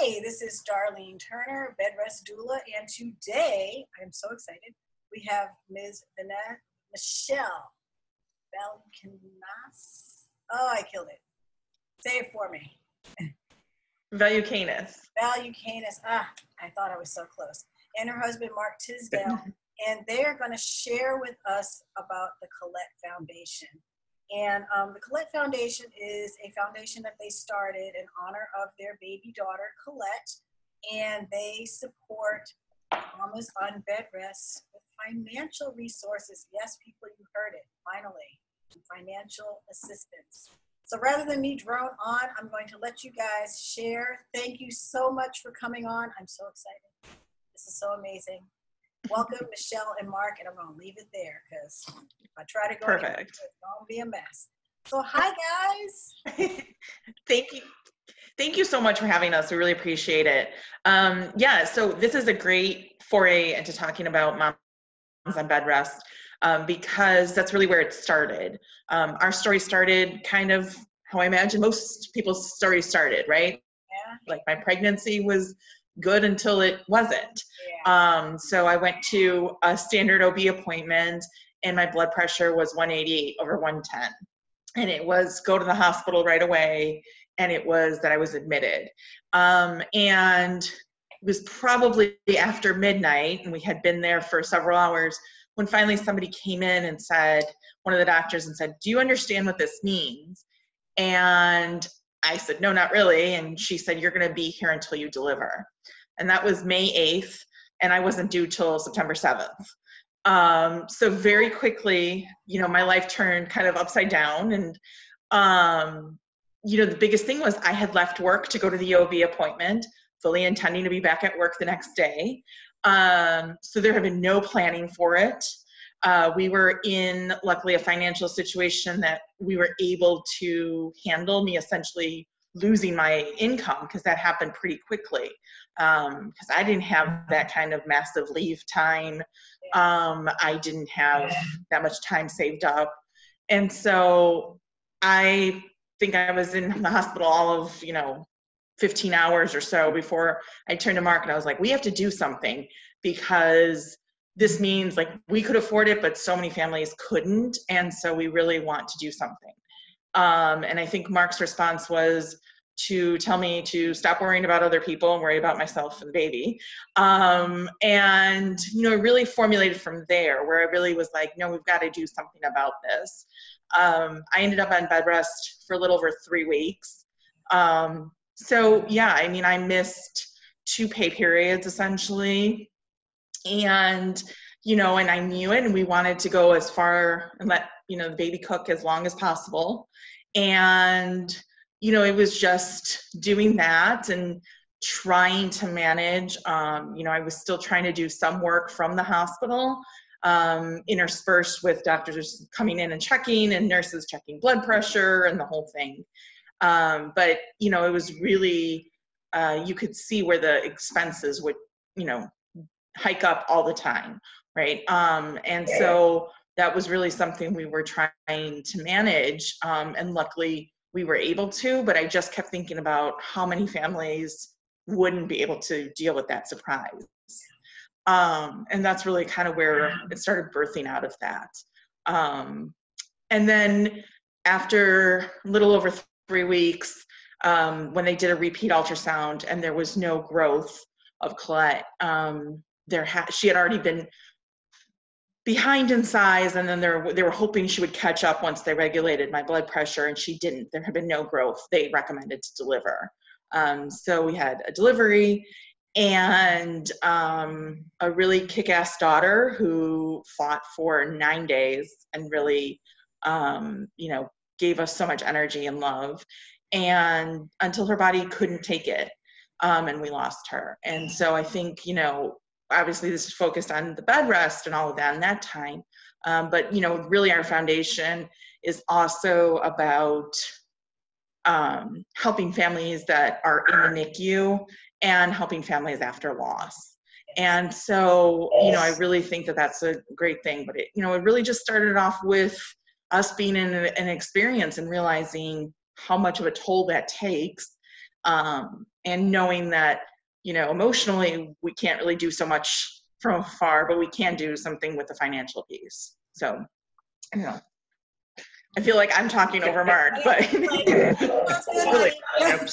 Hey, this is Darlene Turner, bed rest doula, and today, I'm so excited, we have Ms. Michelle Valiukenas. Oh, I killed it. Say it for me. Valiukenas. Valiukenas. I thought I was so close. And her husband, Mark Tisdahl. And they are going to share with us about the Colette Foundation. And the Colette Foundation is a foundation that they started in honor of their baby daughter, Colette. And they support mamas on bed rest with financial resources. Yes, people, you heard it, finally. Financial assistance. So rather than me drone on, I'm going to let you guys share. Thank you so much for coming on. I'm so excited. This is so amazing. Welcome, Michelle and Mark, and I'm going to leave it there because if I try to go, Perfect. It's going to be a mess. So hi, guys. Thank you. Thank you so much for having us. We really appreciate it. Yeah, so this is a great foray into talking about moms on bed rest because that's really where it started. Our story started kind of how I imagine most people's stories started, right? Yeah. Like my pregnancy was good until it wasn't. Yeah. So I went to a standard OB appointment and my blood pressure was 188/110. And it was go to the hospital right away. And it was that I was admitted. And it was probably after midnight and we had been there for several hours when finally somebody came in and said, one of the doctors and said, "Do you understand what this means?" And I said, "No, not really." And she said, "You're going to be here until you deliver." And that was May 8th, and I wasn't due till September 7th. So very quickly, you know, my life turned kind of upside down. And, you know, the biggest thing was I had left work to go to the OB appointment, fully intending to be back at work the next day. So there had been no planning for it. We were in, luckily, a financial situation that we were able to handle, me essentially losing my income because that happened pretty quickly because I didn't have that kind of massive leave time. I didn't have that much time saved up. And so I think I was in the hospital all of, 15 hours or so before I turned to Mark and I was like, we have to do something because this means like we could afford it, but so many families couldn't. And so we really want to do something. And I think Mark's response was to tell me to stop worrying about other people and worry about myself and the baby. And, it really formulated from there where I really was like, no, we've got to do something about this. I ended up on bed rest for a little over 3 weeks. So yeah, I missed 2 pay periods essentially. And, and I knew it and we wanted to go as far and let, the baby cook as long as possible. And, it was just doing that and trying to manage, I was still trying to do some work from the hospital, interspersed with doctors coming in and checking and nurses checking blood pressure and the whole thing. But, it was really, you could see where the expenses would, hike up all the time, right? And so that was really something we were trying to manage, and luckily we were able to, but I just kept thinking about how many families wouldn't be able to deal with that surprise. And that's really kind of where it started birthing out of that. And then after a little over 3 weeks, when they did a repeat ultrasound and there was no growth of Colette, she had already been behind in size, and then they were hoping she would catch up once they regulated my blood pressure, and she didn't. There had been no growth. They recommended to deliver. So we had a delivery and a really kick-ass daughter who fought for 9 days and really, gave us so much energy and love, and until her body couldn't take it, and we lost her. And so I think, obviously this is focused on the bed rest and all of that in that time. But, really our foundation is also about helping families that are in the NICU and helping families after loss. And so, I really think that that's a great thing, but it really just started off with us being in an experience and realizing how much of a toll that takes. And knowing that, you know, emotionally we can't really do so much from afar, but we can do something with the financial piece. So, you know, I feel like I'm talking over Mark, but sounds good, honey.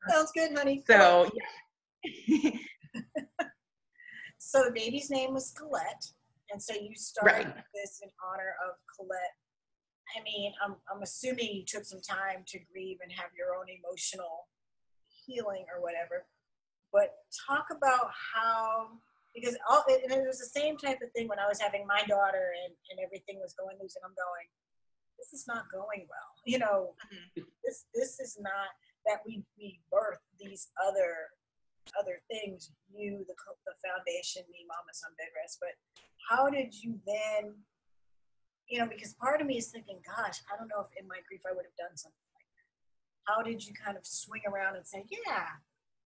Sounds good, honey. So, yeah. So the baby's name was Colette, and so you started this in honor of Colette. I mean, I'm assuming you took some time to grieve and have your own emotional healing or whatever. But talk about how, because and it was the same type of thing when I was having my daughter and everything was going loose, and I'm going, this is not going well. You know, this is not that we birth these other things, you, the foundation, me, Mama's on bed rest. But how did you then, you know, because part of me is thinking, gosh, I don't know if in my grief I would have done something like that. How did you kind of swing around and say, yeah,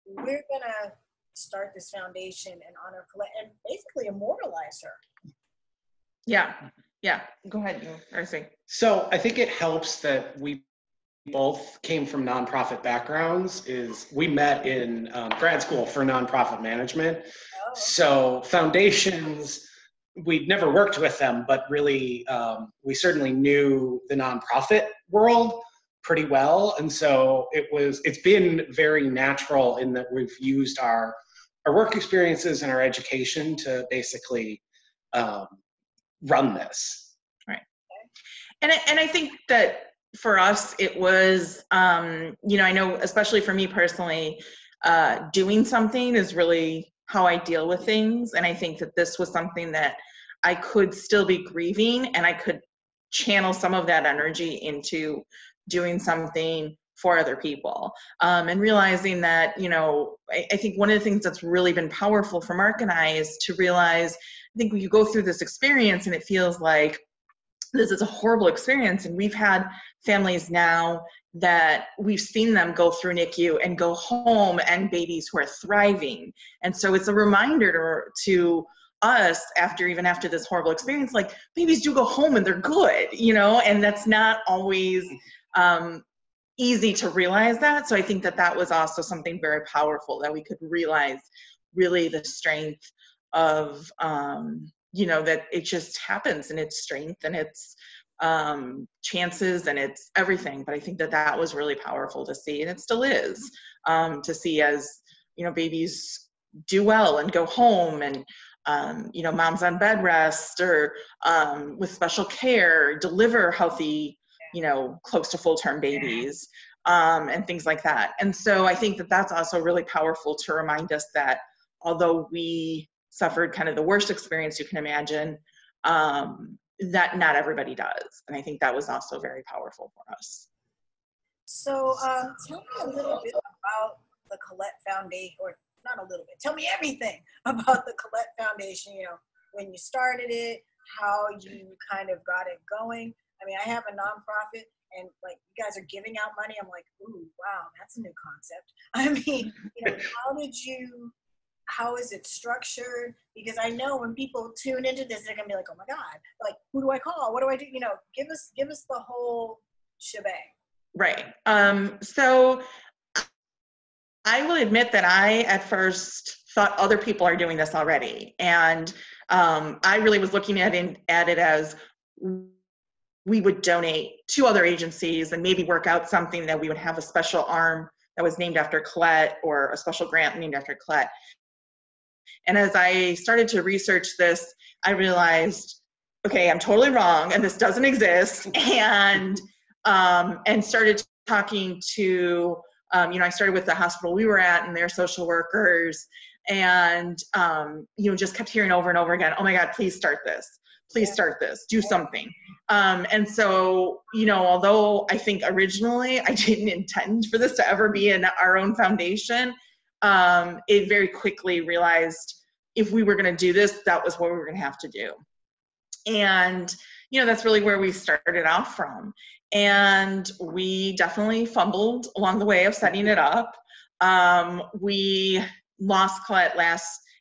we're going to start this foundation and honor Colette and basically immortalize her? Yeah. Go ahead, Darcy. So I think it helps that we both came from nonprofit backgrounds. We met in grad school for nonprofit management. Oh. So foundations, we'd never worked with them, but really we certainly knew the nonprofit world pretty well. And so it's been very natural in that we've used our work experiences and our education to basically run this. Right. And I think that for us, it was, you know, I know, especially for me personally, doing something is really how I deal with things. And I think that this was something that I could still be grieving, and I could channel some of that energy into doing something for other people. And realizing that, you know, I think one of the things that's really been powerful for Mark and I is to realize, I think when you go through this experience and it feels like this is a horrible experience, and we've had families now that we've seen them go through NICU and go home, and babies who are thriving. And so it's a reminder to us after this horrible experience, like, babies do go home and they're good, you know, and that's not always easy to realize that. So I think that was also something very powerful, that we could realize really the strength of, you know, that it just happens, and it's strength, and it's chances, and it's everything. But I think that was really powerful to see, and it still is, to see as, you know, babies do well and go home, and you know, moms on bed rest or with special care deliver healthy, you know, close to full-term babies, and things like that. And so I think that's also really powerful to remind us that although we suffered kind of the worst experience you can imagine, that not everybody does. And I think that was also very powerful for us. So tell me a little bit about the Colette Foundation, or not a little bit, tell me everything about the Colette Foundation, you know, when you started it, how you kind of got it going. I mean, I have a nonprofit, and like, you guys are giving out money. I'm like, ooh, wow, that's a new concept. I mean, you know, how is it structured? Because I know when people tune into this, they're gonna be like, oh my God, like, who do I call? What do I do? You know, give us the whole shebang. Right. So I will admit that I at first thought other people are doing this already. And I really was looking at it as we would donate to other agencies and maybe work out something that we would have a special arm that was named after Colette, or a special grant named after Colette. And as I started to research this, I realized, okay, I'm totally wrong, and this doesn't exist. And started talking to, you know, I started with the hospital we were at and their social workers, and, you know, just kept hearing over and over again, oh my God, please start this. Please start this, do something. And so, you know, although I think originally I didn't intend for this to ever be in our own foundation, it very quickly realized if we were going to do this, that was what we were going to have to do. And, you know, that's really where we started off from. And we definitely fumbled along the way of setting it up. We lost Colette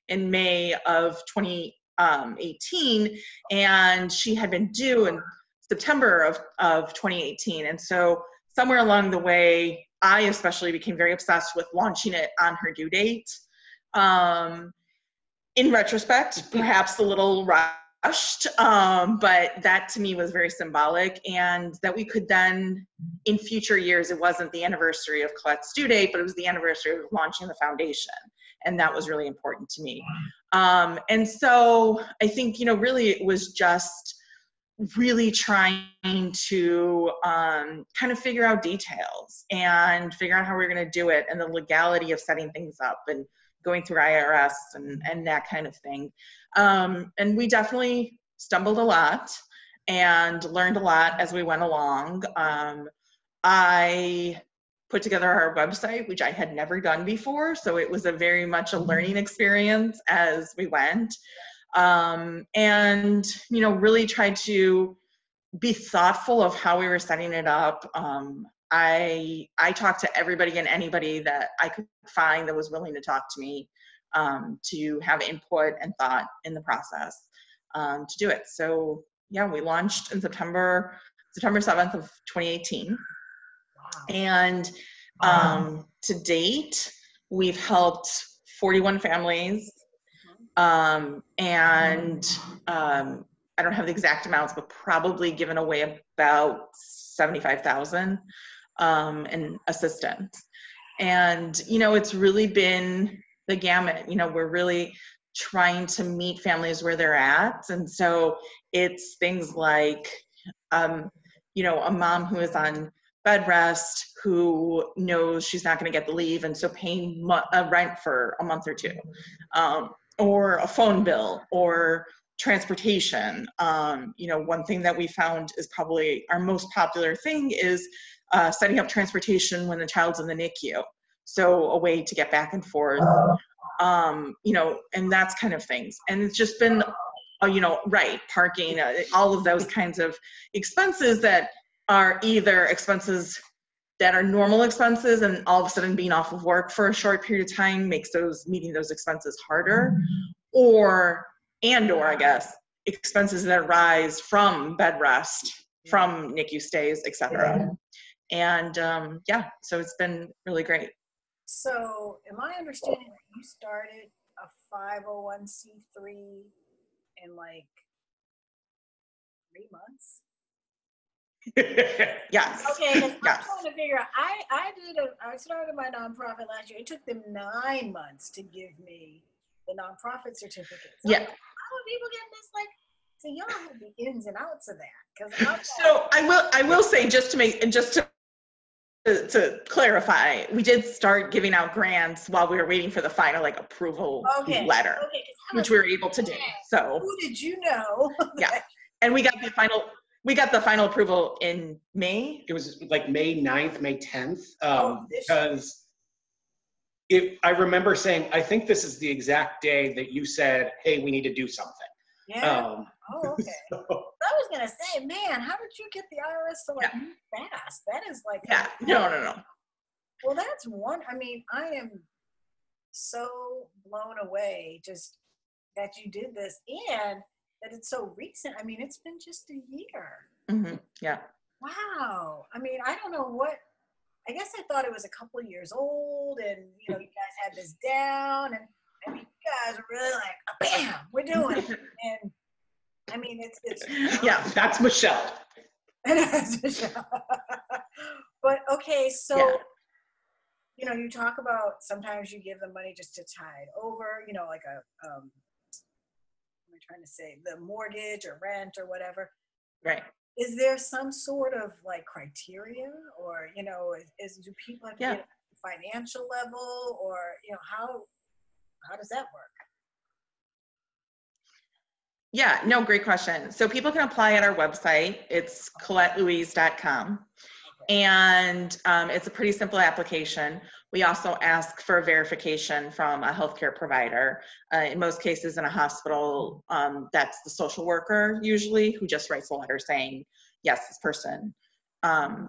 in May of 2018, and she had been due in September of 2018. And so somewhere along the way, I especially became very obsessed with launching it on her due date. In retrospect, perhaps a little rushed, but that to me was very symbolic, and that we could then, in future years, it wasn't the anniversary of Colette's due date, but it was the anniversary of launching the foundation, and that was really important to me. And so I think, really it was just really trying to kind of figure out details and figure out how we're going to do it, and the legality of setting things up and going through IRS and that kind of thing. And we definitely stumbled a lot and learned a lot as we went along. I put together our website, which I had never done before, so it was a very much a learning experience as we went. And, really tried to be thoughtful of how we were setting it up. I talked to everybody and anybody that I could find that was willing to talk to me, to have input and thought in the process, to do it. So yeah, we launched in September 7th of 2018. Wow. And to date, we've helped 41 families. And I don't have the exact amounts, but probably given away about $75,000 in assistance. And, it's really been the gamut. We're really trying to meet families where they're at. And so it's things like, a mom who is on bed rest, who knows she's not going to get the leave, and so paying rent for a month or two, or a phone bill, or transportation. One thing that we found is probably our most popular thing is setting up transportation when the child's in the NICU. So a way to get back and forth, and that's kind of things. And it's just been, parking, all of those kinds of expenses that are either expenses that are normal expenses, and all of a sudden being off of work for a short period of time makes meeting those expenses harder, or I guess expenses that arise from bed rest, from NICU stays, etc. And so it's been really great. So am I understanding that you started a 501c3 in like 3 months? Yes. Okay, because I'm trying to figure out, I started my nonprofit last year. It took them 9 months to give me the nonprofit certificate. So yeah. How are people getting this? So y'all have the ins and outs of that. So I will say, just to clarify, we did start giving out grants while we were waiting for the final approval letter, which we were able to do. So who did you know? Yeah, and we got the final approval in May. It was like May 9th, May 10th, because I remember saying, I think this is the exact day that you said, hey, we need to do something. Yeah. Okay. So, I was gonna say, man, how did you get the IRS to move fast? That is yeah. No. Well, that's one. I mean, I am so blown away just that you did this, and that it's so recent. I mean, it's been just a year. Mm-hmm. Yeah. Wow. I mean, I don't know what. I guess I thought it was a couple of years old, and you guys had this down, and I mean, you guys are really like, bam, we're doing it. And I mean, it's yeah, that's Michelle. That's Michelle. But okay, so you talk about sometimes you give them money just to tide over, like a what am I trying to say, the mortgage or rent or whatever. Right. Is there some sort of criteria, or do people have to get a financial level, or how does that work? Yeah, no, great question. So people can apply at our website. It's ColetteLouise.com. And it's a pretty simple application. We also ask for a verification from a healthcare provider. In most cases in a hospital, that's the social worker usually, who just writes a letter saying, yes, this person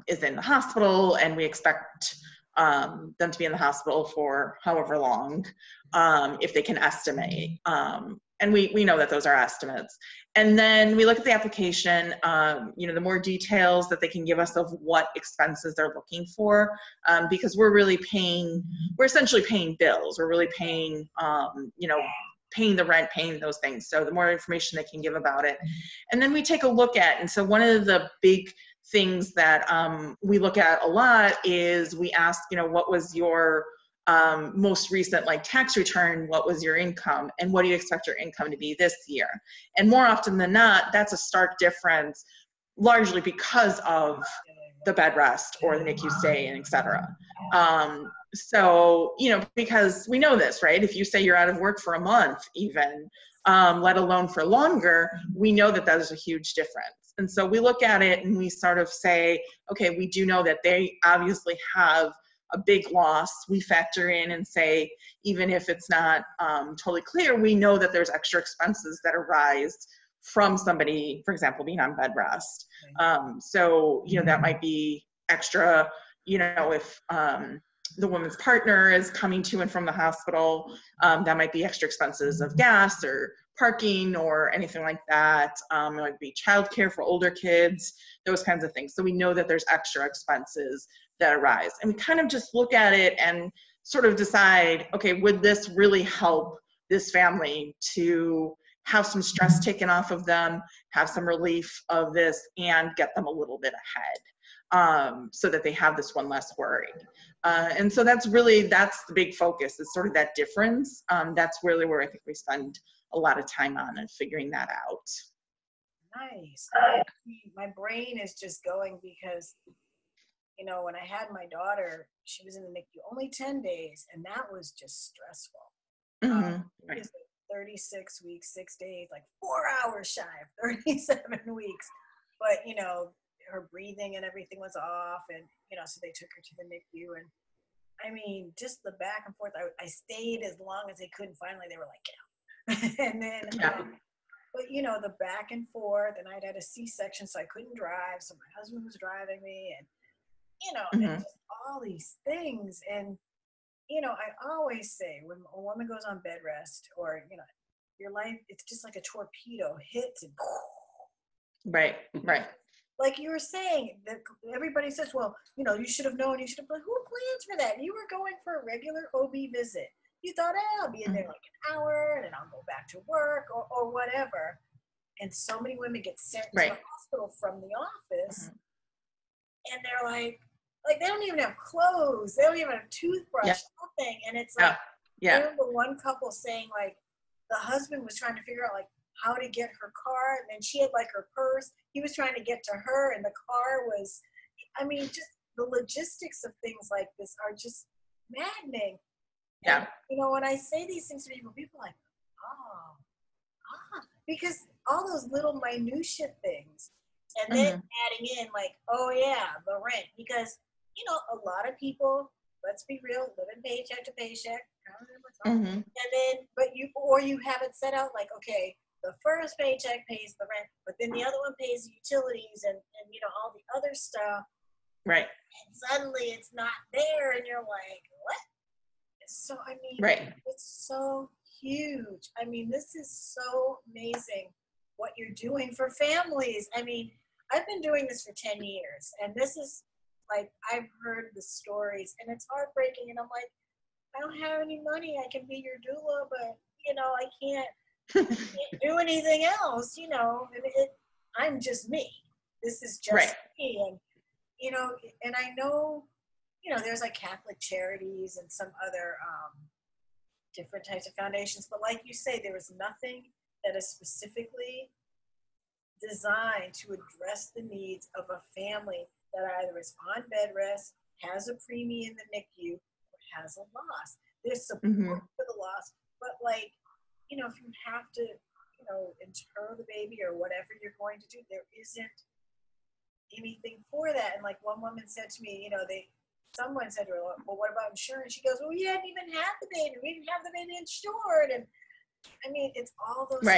is in the hospital, and we expect them to be in the hospital for however long, if they can estimate. And we know that those are estimates. And then we look at the application, the more details that they can give us of what expenses they're looking for, because we're essentially paying bills. We're really paying, paying the rent, paying those things. So the more information they can give about it. And then we take a look at, and so one of the big things that we look at a lot is we ask, what was your most recent tax return, what was your income, and what do you expect your income to be this year? And more often than not, that's a stark difference, largely because of the bed rest or the NICU stay, and et cetera. So, because we know this, right? If you say you're out of work for a month even, let alone for longer, we know that is a huge difference. And so we look at it and we sort of say, okay, we do know that they obviously have a big loss. We factor in and say, even if it's not totally clear, we know that there's extra expenses that arise from somebody, for example, being on bed rest. So, that might be extra, if the woman's partner is coming to and from the hospital, that might be extra expenses of gas or parking or anything like that. It might be childcare for older kids, those kinds of things. So we know that there's extra expenses that arise. And we kind of just look at it and sort of decide, okay, would this really help this family to have some stress taken off of them, have some relief of this, and get them a little bit ahead, so that they have this one less worry. And so that's the big focus, is sort of that difference. That's really where I think we spend a lot of time on and figuring that out. Nice. My brain is just going because, when I had my daughter, she was in the NICU only 10 days, and that was just stressful. It was 36 weeks, 6 days, 4 hours shy of 37 weeks. But, her breathing and everything was off, and, so they took her to the NICU, and I mean, just the back and forth. I stayed as long as they could, and finally they were like, get out. And then, but the back and forth, and I'd had a C-section, so I couldn't drive, so my husband was driving me, and, and just all these things. And, I always say, when a woman goes on bed rest, or, your life, it's just like a torpedo hits and right. Like you were saying, that everybody says, well, you should have known, who plans for that? You were going for a regular OB visit. You thought, I'll be in there an hour, and then I'll go back to work, or whatever. And so many women get sent to the hospital from the office, and they're like they don't even have clothes. They don't even have a toothbrush, nothing. And it's I remember one couple saying, the husband was trying to figure out, how to get her car, and then she had her purse. He was trying to get to her, and the car was, just the logistics of things like this are just maddening. Yeah. And, when I say these things to people are like, because all those little minutia things, and then adding in the rent, because, a lot of people, let's be real, living paycheck to paycheck, and then, you have it set out okay, the first paycheck pays the rent, but then the other one pays the utilities and all the other stuff. Right. And suddenly it's not there, and you're like, what? So, it's so huge. This is so amazing what you're doing for families. I've been doing this for 10 years, and this is I've heard the stories, and it's heartbreaking, and I'm like, I don't have any money. I can be your doula, but, I can't do anything else, and I'm just me. This is just me. And, and I know, there's Catholic charities and some other different types of foundations, but like you say, there is nothing that is specifically designed to address the needs of a family that either is on bed rest, has a preemie in the NICU, or has a loss. There's support for the loss, but if you have to, inter the baby or whatever you're going to do, there isn't anything for that. And one woman said to me, someone said to her, well, what about insurance? She goes, well, we hadn't even had the baby. We didn't have the baby insured. And it's all those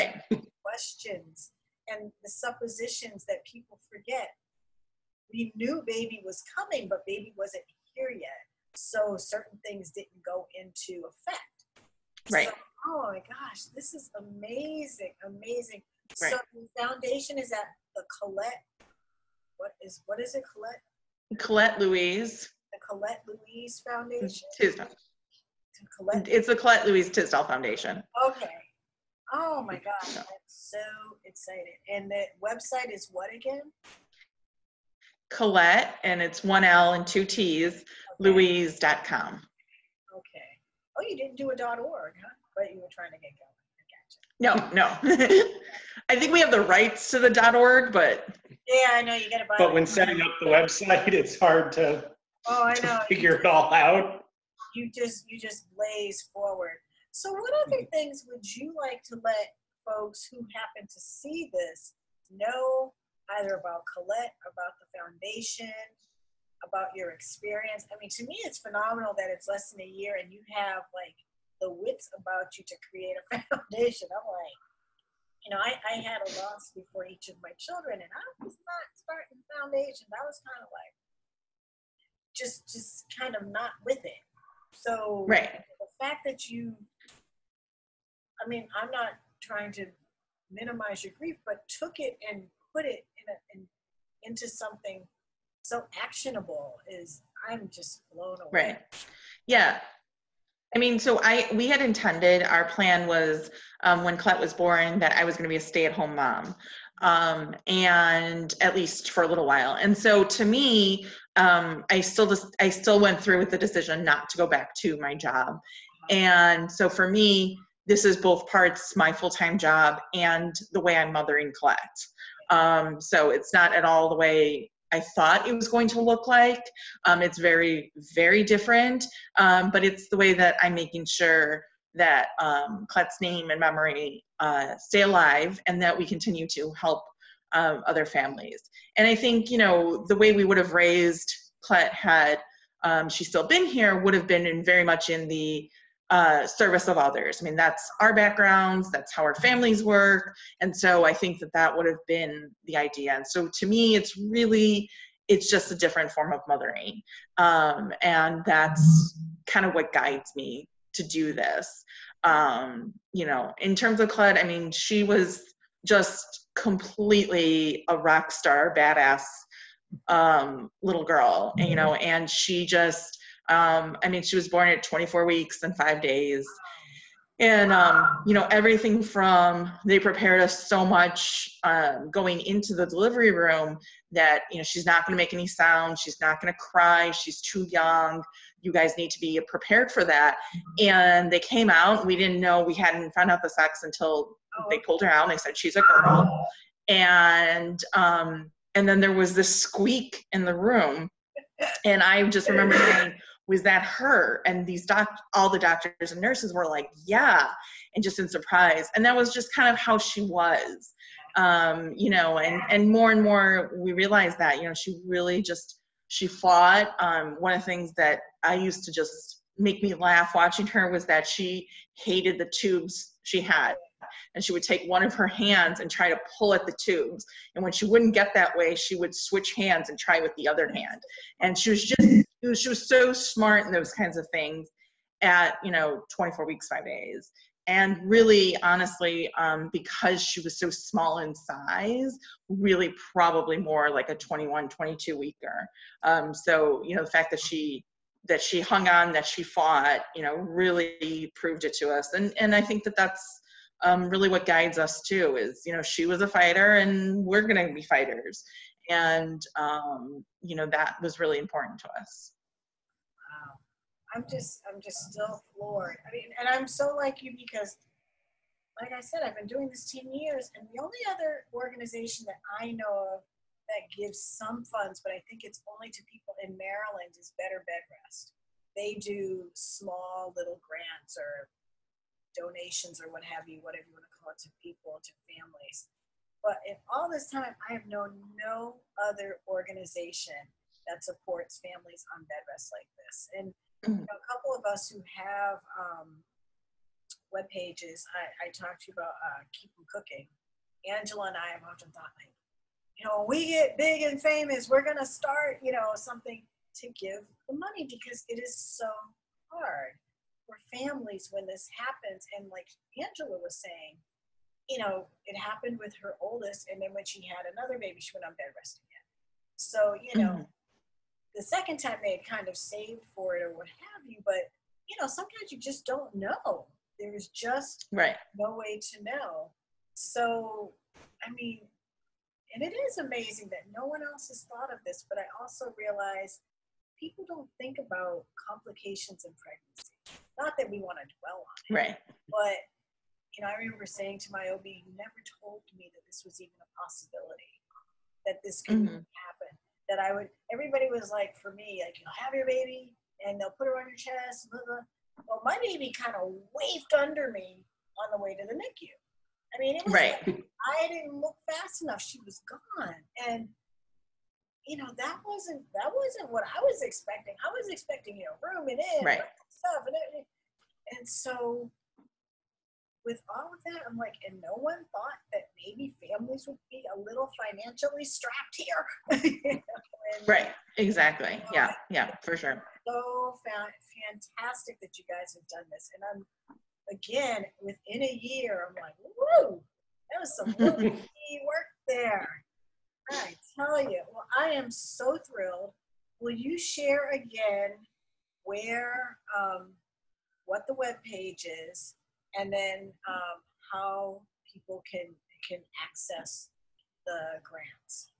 questions and the suppositions that people forget. We knew baby was coming, but baby wasn't here yet. So certain things didn't go into effect. Right. So, oh my gosh, this is amazing, amazing. Right. So the foundation is at the Colette, what is it, Colette? Colette Louise The Colette Louise Foundation? Tisdahl. Colette? It's the Colette Louise Tisdahl Foundation. Okay. Oh my gosh, I'm so excited. And the website is what again? Colette, and it's 1 L and 2 T's, Okay. Louise.com. Okay. Oh, you didn't do a .org, huh? But you were trying to get going. No. I think we have the rights to the .org, but. Yeah, I know, you gotta buy it. But when setting up the website, it's hard to, figure it all out. You just blaze forward. So what other things would you like to let folks who happen to see this know, either about Colette, about the foundation, about your experience? I mean, to me, it's phenomenal that it's less than a year and you have like the wits about you to create a foundation. I'm like, I had a loss before each of my children, and I was not starting foundations. I was kind of like, just kind of not with it. So right. The fact that I'm not trying to minimize your grief, but took it and put it into something so actionable I'm just blown away. Right. Yeah. I mean, so we had intended, our plan was when Colette was born that I was going to be a stay-at-home mom, and at least for a little while. And so to me, I still went through with the decision not to go back to my job. And so for me, this is both parts my full-time job and the way I'm mothering Colette. So it's not at all the way I thought it was going to look like. It's very, very different, but it's the way that I'm making sure that Colette's name and memory stay alive and that we continue to help other families. And I think, the way we would have raised Colette had she still been here would have been very much in the service of others. I mean, that's our backgrounds, that's how our families work. And so I think that would have been the idea. And so to me, it's just a different form of mothering. And that's kind of what guides me to do this. In terms of Colette, I mean, she was just completely a rock star, badass little girl, and she just, she was born at 24 weeks and 5 days. And, everything from, they prepared us so much going into the delivery room that, she's not going to make any sound. She's not going to cry. She's too young. You guys need to be prepared for that. And they came out. We didn't know, we hadn't found out the sex until they pulled her out and they said, she's a girl. And then there was this squeak in the room. And I just remember saying, was that her? And all the doctors and nurses were like, yeah, and just in surprise. And that was just kind of how she was, and more we realized that, she really she fought. One of the things that I used to just make me laugh watching her was that she hated the tubes she had. And she would take one of her hands and try to pull at the tubes. And when she wouldn't get that way, she would switch hands and try with the other hand. And she was so smart in those kinds of things at, 24 weeks, 5 days. And really, honestly, because she was so small in size, really probably more like a 21, 22 weeker. So, the fact that she hung on, that she fought, really proved it to us. And I think that's really what guides us too, is, she was a fighter and we're going to be fighters. And, that was really important to us. Wow. I'm just still floored. I mean, and I'm so like you because, like I said, I've been doing this 10 years, and the only other organization that I know of that gives some funds, but I think it's only to people in Maryland, is Better Bed Rest. They do small little grants or donations or what have you, whatever you want to call it, to people, to families. But in all this time, I have known no other organization that supports families on bed rest like this. And a couple of us who have web pages, I talked to you about Keep Them Cooking. Angela and I have often thought, like, when we get big and famous, we're going to start, something to give the money, because it is so hard for families when this happens, and like Angela was saying, you know, it happened with her oldest, and then when she had another baby, she went on bed rest again. So, you know, the second time they had kind of saved for it or what have you, but, you know, sometimes you just don't know. There's just no way to know. So, I mean, and it is amazing that no one else has thought of this, but I also realize people don't think about complications in pregnancy. Not that we want to dwell on it, Right. but, you know, I remember saying to my OB, you never told me that this was even a possibility, that this could happen. That I would, everybody was like, for me, like, you'll have your baby and they'll put her on your chest, blah, blah. Well, my baby kind of waved under me on the way to the NICU. I mean, it was like, I didn't look fast enough. She was gone. And, you know, that wasn't what I was expecting. I was expecting, you know, room and in stuff. And so with all of that, I'm like, and no one thought that maybe families would be a little financially strapped here. Right. Exactly. Yeah. Yeah, for sure. So fantastic that you guys have done this. And I'm, again, within a year, I'm like, woo, that was some really work there. I tell you, well, I am so thrilled. Will you share again where, what the web page is, and then how people can access the grants?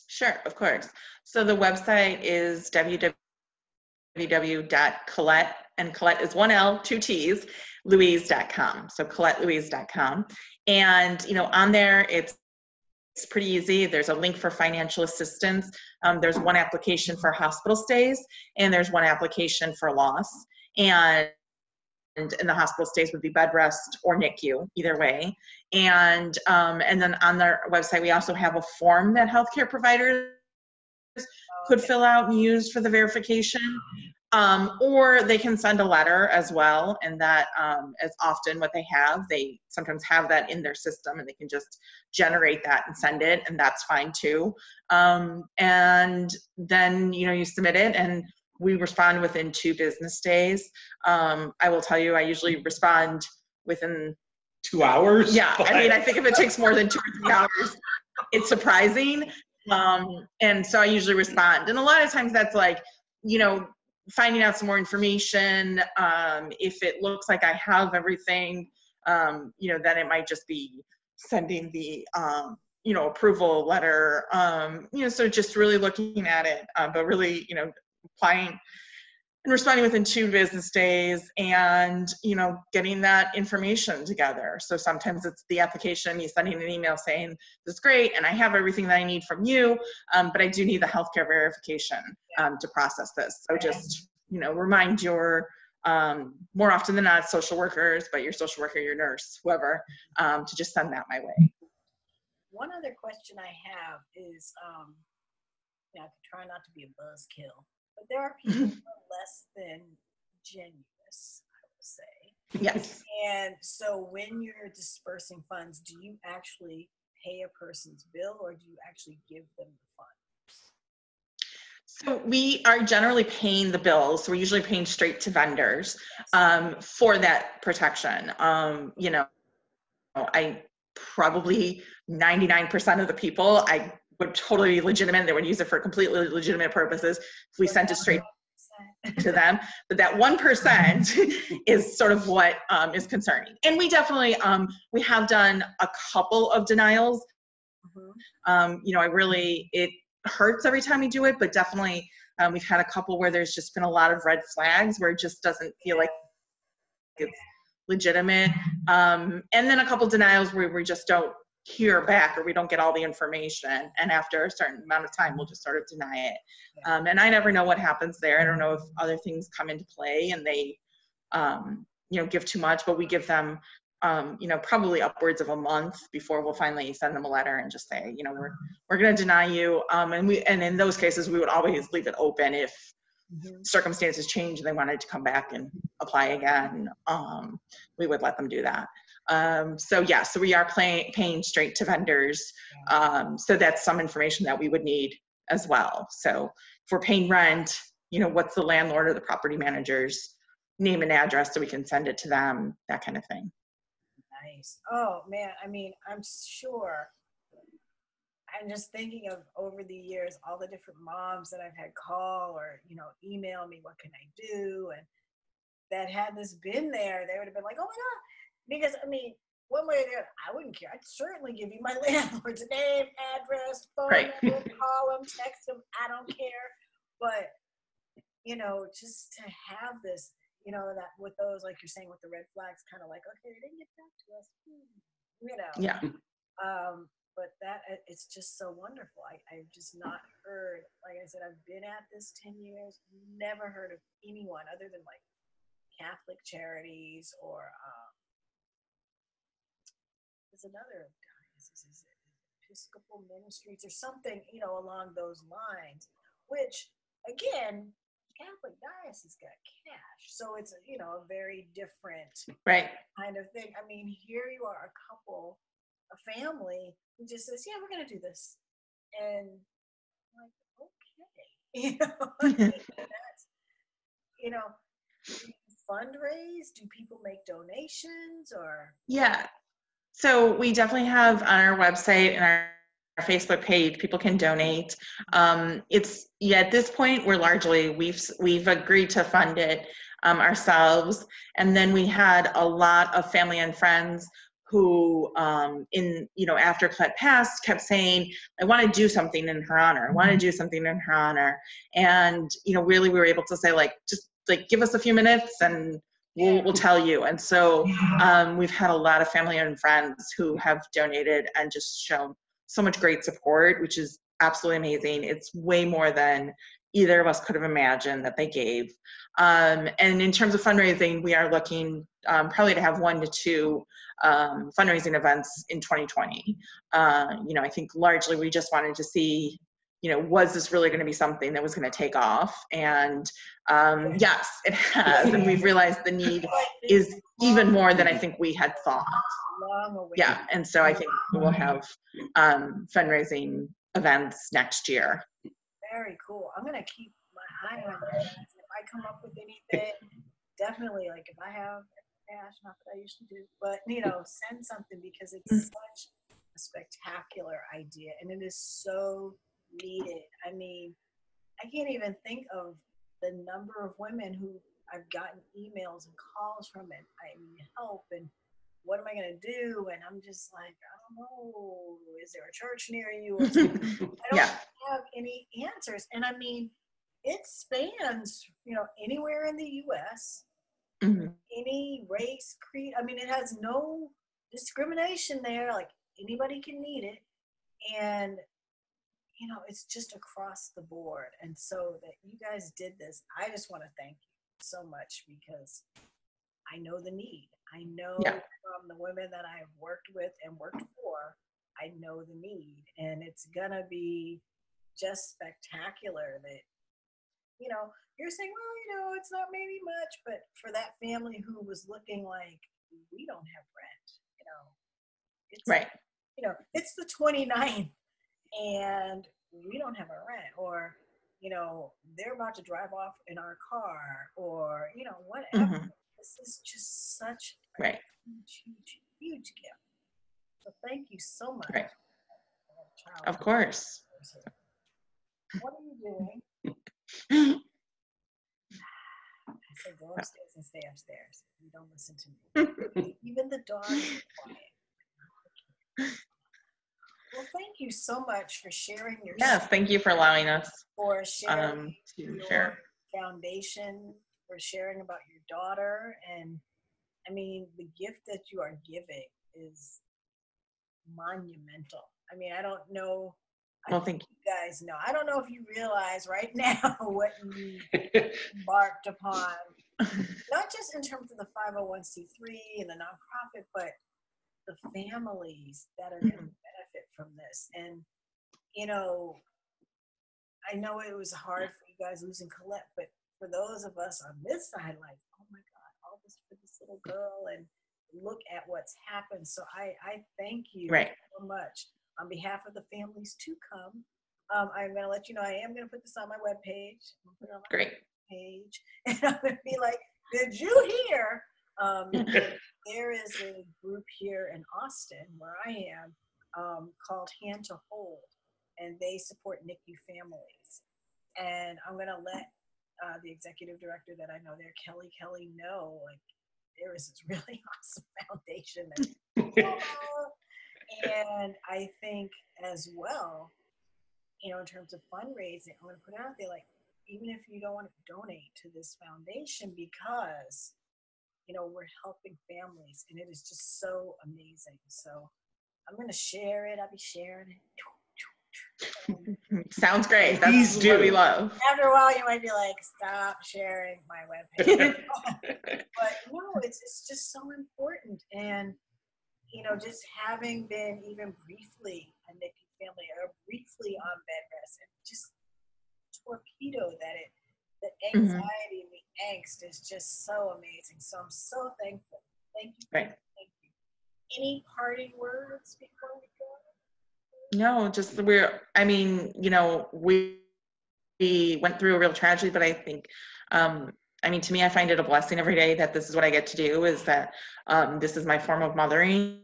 Sure, of course. So the website is www.Colette, and Colette is 1 L, 2 T's, Louise.com. So ColetteLouise.com. And, you know, on there, it's pretty easy. There's a link for financial assistance. There's one application for hospital stays, and there's one application for loss. And the hospital stays would be bed rest or NICU, either way. And then on their website, we also have a form that healthcare providers could fill out and use for the verification. Or they can send a letter as well, and that is often what they have. They sometimes have that in their system, and they can just generate that and send it, and that's fine too. And then, you know, you submit it, and we respond within 2 business days. I will tell you, I usually respond within 2 hours. Yeah, I mean, I think if it takes more than 2 or 3 hours, it's surprising. And so I usually respond, and a lot of times that's like, you know, finding out some more information. If it looks like I have everything, you know, then it might just be sending the, you know, approval letter, you know, so just really looking at it, but really, you know, applying and responding within 2 business days, and, you know, getting that information together. So sometimes it's the application, you sending an email saying, this is great, and I have everything that I need from you, but I do need the healthcare verification to process this. So just, you know, remind your, more often than not, social workers, but your social worker, your nurse, whoever, to just send that my way. One other question I have is, you know, I try not to be a buzzkill, but there are people who are less than generous, I will say. Yes. And so when you're dispersing funds, do you actually pay a person's bill, or do you actually give them the funds? So we are generally paying the bills. So we're usually paying straight to vendors for that protection. You know, I probably 99% of the people, I would totally be legitimate. They would use it for completely legitimate purposes if we sent it straight to them. But that 1% is sort of what is concerning. And we definitely, we have done a couple of denials. You know, it hurts every time we do it, but definitely we've had a couple where there's just been a lot of red flags where it just doesn't feel like it's legitimate. And then a couple denials where we just don't hear back, or we don't get all the information, and after a certain amount of time we'll just sort of deny it. And I never know what happens there. I don't know if other things come into play and they you know, give too much, but we give them you know, probably upwards of a month before we'll finally send them a letter and just say, you know, we're going to deny you. And in those cases we would always leave it open if circumstances change and they wanted to come back and apply again. We would let them do that. So yeah, so we are paying straight to vendors. So that's some information that we would need as well. So if we're paying rent, you know, what's the landlord or the property manager's name and address so we can send it to them, that kind of thing. Nice. Oh man, I mean, I'm sure. I'm just thinking of over the years, all the different moms that I've had call or, email me, what can I do? And that had this been there, they would have been like, oh my God. Because, I mean, one way or the other, I wouldn't care. I'd certainly give you my landlord's name, address, phone number, call them, text them. I don't care. But, just to have this, that with those, like you're saying, with the red flags, kind of like, okay, they didn't get back to us. Yeah. But it's just so wonderful. I've just not heard, like I said, I've been at this 10 years, never heard of anyone other than like Catholic charities or there's another diocese, Episcopal ministries or something, along those lines, which again, Catholic diocese got cash. So it's, a very different kind of thing. I mean, here you are, a couple, a family who just says, yeah, we're going to do this. And I'm like, okay. That's, do you fundraise? Do people make donations or? Yeah. So we definitely have on our website and our Facebook page, people can donate. At this point, we've agreed to fund it ourselves. And then we had a lot of family and friends who, after Colette passed, kept saying, I want to do something in her honor. I want to do something in her honor. And, really we were able to say, just give us a few minutes and we'll tell you. And so we've had a lot of family and friends who have donated and just shown so much great support, which is absolutely amazing. It's way more than either of us could have imagined that they gave. And in terms of fundraising, we are looking probably to have 1 to 2 fundraising events in 2020. I think largely we just wanted to see, was this really going to be something that was going to take off? And yes, it has. And we've realized the need is even more than I think we had thought. Yeah. And so I think we will have fundraising events next year. Very cool. I'm going to keep my eye on that. If I come up with anything, definitely, if I have cash, not that I usually do, but, send something because it's such a spectacular idea and it is so needed. I mean, I can't even think of the number of women who I've gotten emails and calls from and I need help and what am I going to do? And I'm just like, I don't know. Is there a church near you? Or I don't have any answers. And I mean, it spans, anywhere in the U.S., any race, creed. I mean, it has no discrimination there. Anybody can need it. And, it's just across the board. And so that you guys did this, I just want to thank you so much because I know the need. I know from the women that I've worked with and worked for, I know the need. And it's going to be just spectacular that, you're saying, well, it's not maybe much, but for that family who was looking like, we don't have rent, it's, it's the 29th and we don't have a rent or, they're about to drive off in our car or, whatever. This is just such a huge gift. So thank you so much. Right. Of course. What are you doing? I said go upstairs and stay upstairs. You don't listen to me. Even the dog is quiet. Well, thank you so much for sharing your Yes, thank you for allowing us for sharing to your foundation, for sharing about your daughter. And I mean, the gift that you are giving is monumental. I mean, I don't know. Well, thank you. You guys know. I don't know if you realize right now what you embarked upon, not just in terms of the 501c3 and the nonprofit, but the families that are going to benefit from this. And, I know it was hard for you guys losing Colette, but for those of us on this side, oh my God, all this for this little girl and look at what's happened. So I thank you so much on behalf of the families to come. I'm going to let you know, I am going to put this on my webpage. Page. And I'm going to be like, Did you hear? There is a group here in Austin where I am called Hand to Hold, and they support NICU families. And I'm going to let the executive director that I know there, Kelly, know, like, there is this really awesome foundation that and I think as well, you know, in terms of fundraising, I'm going to put it out there, like, even if you don't want to donate to this foundation, because, you know, we're helping families, and it is just so amazing. So I'm going to share it. I'll be sharing it. Sounds great. That's what we love. After a while, you might be like, stop sharing my webpage. But no, it's just so important. And, you know, just having been even briefly a NICU family or briefly on bed rest, and just torpedo that the anxiety and the angst is just so amazing. So I'm so thankful. Thank you. Right. Thank you. Any parting words before we go? No, just you know, we went through a real tragedy, but I think, I mean, to me, I find it a blessing every day that this is what I get to do, is that this is my form of mothering,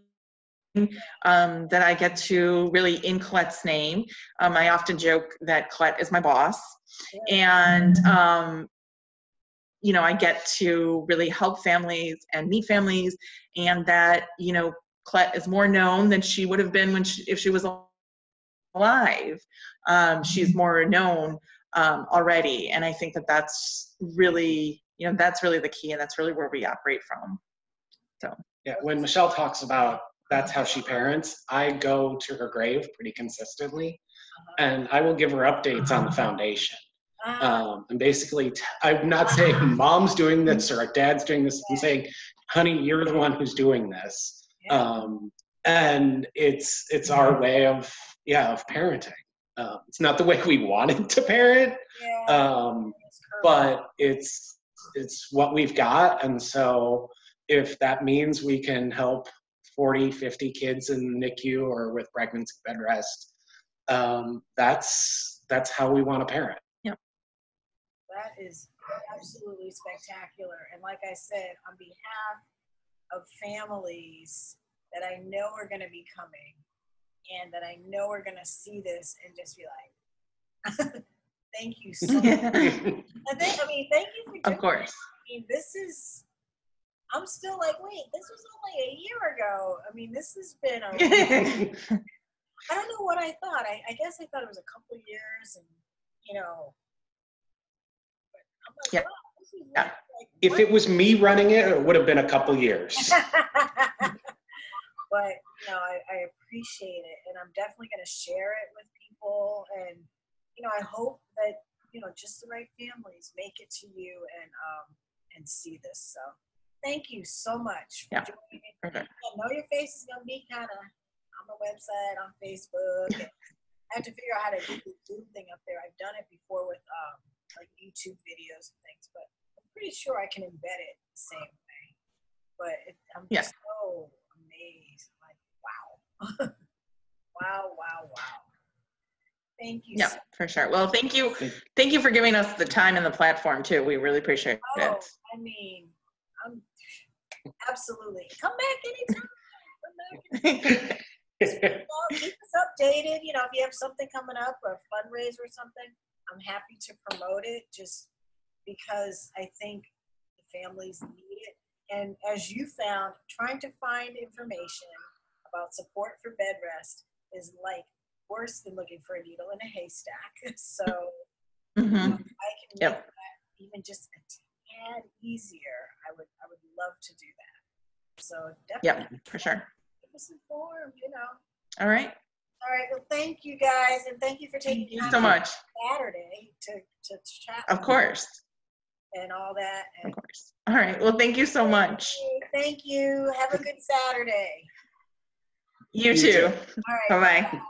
that I get to really, in Colette's name, I often joke that Colette is my boss, and, you know, I get to really help families and meet families, and that, you know, Colette is more known than she would have been if she was alive. She's more known already, and I think that that's really, you know, that's really the key, and that's really where we operate from. So yeah, when Michelle talks about that's how she parents, I go to her grave pretty consistently, and I will give her updates on the foundation. And basically, I'm not saying mom's doing this or dad's doing this. I'm saying, honey, you're the one who's doing this. And it's our way of parenting. It's not the way we wanted to parent, but it's what we've got. And so if that means we can help 40, 50 kids in the NICU or with pregnancy bed rest, that's how we want to parent. Yeah. That is absolutely spectacular. And like I said, on behalf of families that I know are going to be coming, and that I know are going to see this and just be like, thank you so much. And thank you for doing Of course. it. I mean, I'm still like, wait, this was only a year ago. I mean, this has been I don't know what I thought. I guess I thought it was a couple years, and, you know, but I'm like, wow, this is like, if it was me running it, it would have been a couple years. But, you know, I appreciate it, and I'm definitely going to share it with people, and, you know, I hope that, you know, just the right families make it to you and see this. So thank you so much for joining me. Okay. I know your face is going to be kind of on the website, on Facebook. And I have to figure out how to get the Zoom thing up there. I've done it before with like YouTube videos and things, but I'm pretty sure I can embed it the same way. But I'm just so amazed. I'm like, wow. wow. Thank you. Yeah, for sure. Well, thank you for giving us the time and the platform too. We really appreciate it. I mean, I'm absolutely. Come back anytime. Keep us updated. You know, if you have something coming up or a fundraiser or something, I'm happy to promote it, just because I think the families need it. And as you found, trying to find information about support for bed rest is like worse than looking for a needle in a haystack. So I can make that even just a tad easier. I would love to do that. So definitely, for sure. Keep us informed, you know. All right. Well, thank you guys, and thank you for taking time so much Saturday to chat. Of course. And all that. And of course. All right. Well, thank you so much. Thank you. Have a good Saturday. You too. All right. Bye-bye. Bye.